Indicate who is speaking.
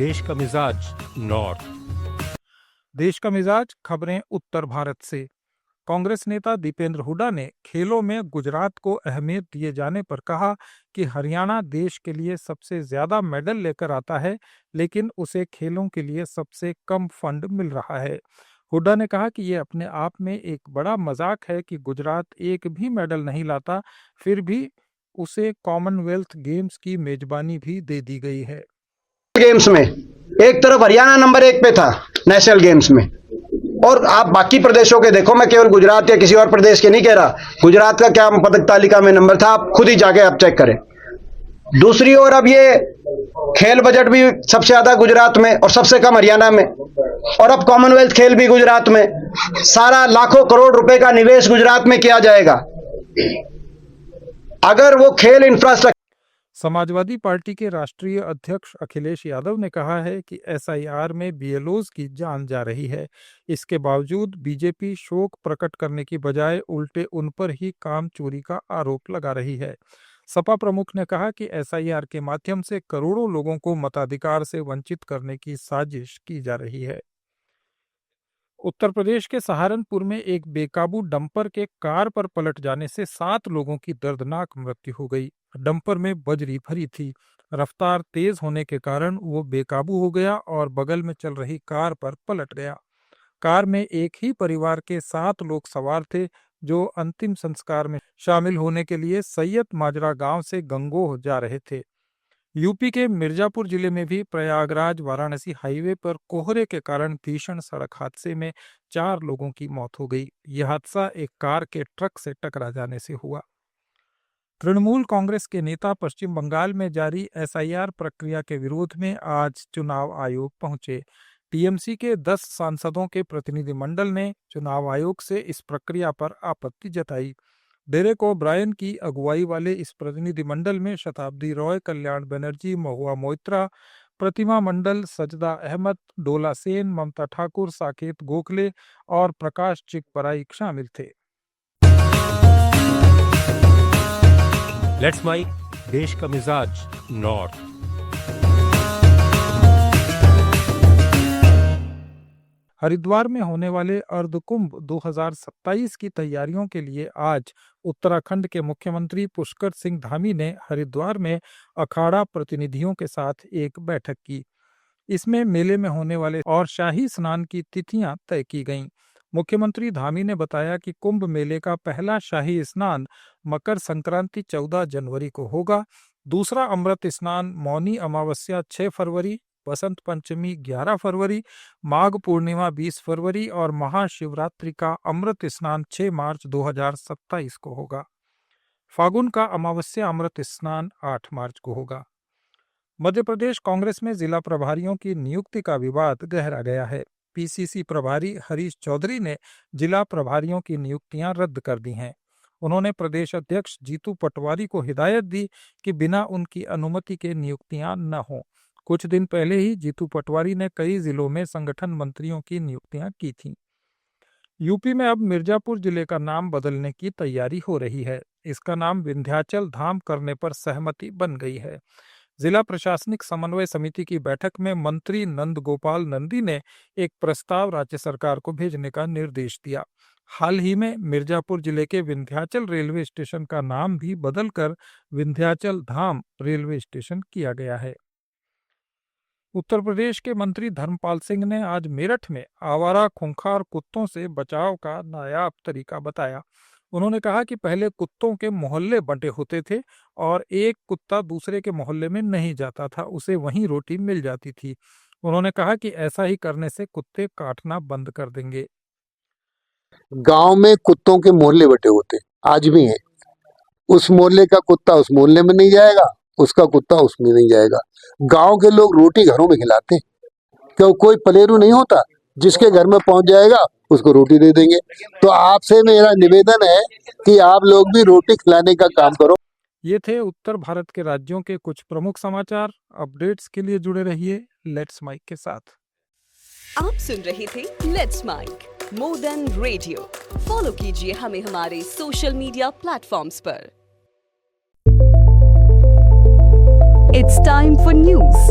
Speaker 1: देश का मिजाज नॉर्थ।
Speaker 2: देश का मिजाज खबरें उत्तर भारत से। कांग्रेस नेता दीपेंद्र हुड्डा ने खेलों में गुजरात को अहमियत दिए जाने पर कहा कि हरियाणा देश के लिए सबसे ज्यादा मेडल लेकर आता है, लेकिन उसे खेलों के लिए सबसे कम फंड मिल रहा है। हुड्डा ने कहा कि ये अपने आप में एक बड़ा मजाक है कि गुजरात एक भी मेडल नहीं लाता, फिर भी उसे कॉमनवेल्थ गेम्स की मेजबानी भी दे दी गई है।
Speaker 3: गेम्स में एक तरफ हरियाणा नंबर 1 पे था नेशनल गेम्स में, और आप बाकी प्रदेशों के देखो, मैं केवल गुजरात या किसी और प्रदेश के नहीं कह रहा, गुजरात का क्या पदक तालिका में नंबर था, आप खुद ही जाके आप चेक करें। दूसरी ओर अब ये खेल बजट भी सबसे ज्यादा गुजरात में और सबसे कम हरियाणा में, और अब कॉमनवेल्थ खेल भी गुजरात में। सारा लाखों करोड़ रुपए का निवेश गुजरात में किया जाएगा। अगर वो खेल इंफ्रास्ट्रक्चर।
Speaker 2: समाजवादी पार्टी के राष्ट्रीय अध्यक्ष अखिलेश यादव ने कहा है कि एसआईआर में बीएलओज की जान जा रही है। इसके बावजूद बीजेपी शोक प्रकट करने की बजाय उल्टे उन पर ही काम चोरी का आरोप लगा रही है। सपा प्रमुख ने कहा कि एसआईआर के माध्यम से करोड़ों लोगों को मताधिकार से वंचित करने की साजिश की जा रही है। उत्तर प्रदेश के सहारनपुर में एक बेकाबू डंपर के कार पर पलट जाने से 7 लोगों की दर्दनाक मृत्यु हो गई। डंपर में बजरी भरी थी। रफ्तार तेज होने के कारण वो बेकाबू हो गया और बगल में चल रही कार पर पलट गया। कार में एक ही परिवार के 7 लोग सवार थे, जो अंतिम संस्कार में शामिल होने के लिए सैयद माजरा गांव से गंगोह जा रहे थे। यूपी के मिर्जापुर जिले में भी प्रयागराज वाराणसी हाईवे पर कोहरे के कारण भीषण सड़क हादसे में 4 लोगों की मौत हो गई। यह हादसा एक कार के ट्रक से टकरा जाने से हुआ। तृणमूल कांग्रेस के नेता पश्चिम बंगाल में जारी एसआईआर प्रक्रिया के विरोध में आज चुनाव आयोग पहुंचे। टीएमसी के 10 सांसदों के प्रतिनिधिमंडल ने चुनाव आयोग से इस प्रक्रिया पर आपत्ति जताई। डेरेक ओब्रायन की अगुवाई वाले इस प्रतिनिधिमंडल में शताब्दी रॉय, कल्याण बनर्जी, महुआ मोइत्रा, प्रतिमा मंडल, सजदा अहमद, डोला सेन, ममता ठाकुर, साकेत गोखले और प्रकाश चिकपराई शामिल थे।
Speaker 1: लेट्स माइक देश का मिजाज नॉर्थ।
Speaker 2: हरिद्वार में होने वाले अर्धकुंभ 2027 की तैयारियों के लिए आज उत्तराखंड के मुख्यमंत्री पुष्कर सिंह धामी ने हरिद्वार में अखाड़ा प्रतिनिधियों के साथ एक बैठक की। इसमें मेले में होने वाले और शाही स्नान की तिथियां तय की गईं। मुख्यमंत्री धामी ने बताया कि कुंभ मेले का पहला शाही स्नान मकर संक्रांति 14 जनवरी को होगा। दूसरा अमृत स्नान मौनी अमावस्या 6 फरवरी, बसंत पंचमी 11 फरवरी, माघ पूर्णिमा 20 फरवरी और महाशिवरात्रि का अमृत स्नान 6 मार्च 2027 को होगा। फागुन का अमावस्या अमृत स्नान 8 मार्च को होगा। मध्य प्रदेश कांग्रेस में जिला प्रभारियों की नियुक्ति का विवाद गहरा गया है। पीसीसी प्रभारी हरीश चौधरी ने जिला प्रभारियों की नियुक्तियां रद्द कर दी हैं। उन्होंने प्रदेश अध्यक्ष जीतू पटवारी को हिदायत दी कि बिना उनकी अनुमति के नियुक्तियां न हों। कुछ दिन पहले ही जीतू पटवारी ने कई जिलों में संगठन मंत्रियों की नियुक्तियां की थीं। यूपी में अब मिर्जापुर जिले का नाम बदलने की तैयारी हो रही है। इसका नाम विंध्याचल धाम करने पर सहमति बन गई है। जिला प्रशासनिक समन्वय समिति की बैठक में मंत्री नंद गोपाल नंदी ने एक प्रस्ताव राज्य सरकार को भेजने का निर्देश दिया। हाल ही में मिर्जापुर जिले के विंध्याचल रेलवे स्टेशन का नाम भी बदलकर विंध्याचल धाम रेलवे स्टेशन किया गया है। उत्तर प्रदेश के मंत्री धर्मपाल सिंह ने आज मेरठ में आवारा खूंखार कुत्तों से बचाव का नायाब तरीका बताया। उन्होंने कहा कि पहले कुत्तों के मोहल्ले बंटे होते थे और एक कुत्ता दूसरे के मोहल्ले में नहीं जाता था, उसे वहीं रोटी मिल जाती थी। उन्होंने कहा कि ऐसा ही करने से कुत्ते काटना बंद कर देंगे।
Speaker 4: गांव में कुत्तों के मोहल्ले बटे होते आज भी हैं। उस मोहल्ले का कुत्ता उस मोहल्ले में नहीं जाएगा, उसका कुत्ता उसमें नहीं जाएगा। गांव के लोग रोटी घरों में खिलाते हैं, क्यों कोई पलेरू नहीं होता, जिसके घर में पहुंच जाएगा उसको रोटी दे देंगे। तो आपसे मेरा निवेदन है कि आप लोग भी रोटी खिलाने का काम करो।
Speaker 2: ये थे उत्तर भारत के राज्यों के कुछ प्रमुख समाचार। अपडेट्स के लिए जुड़े रहिए लेट्स माइक के साथ।
Speaker 5: आप सुन रहे थे let's mike more than radio. Follow कीजिए हमें हमारे सोशल मीडिया प्लेटफॉर्म्स पर। It's time for news.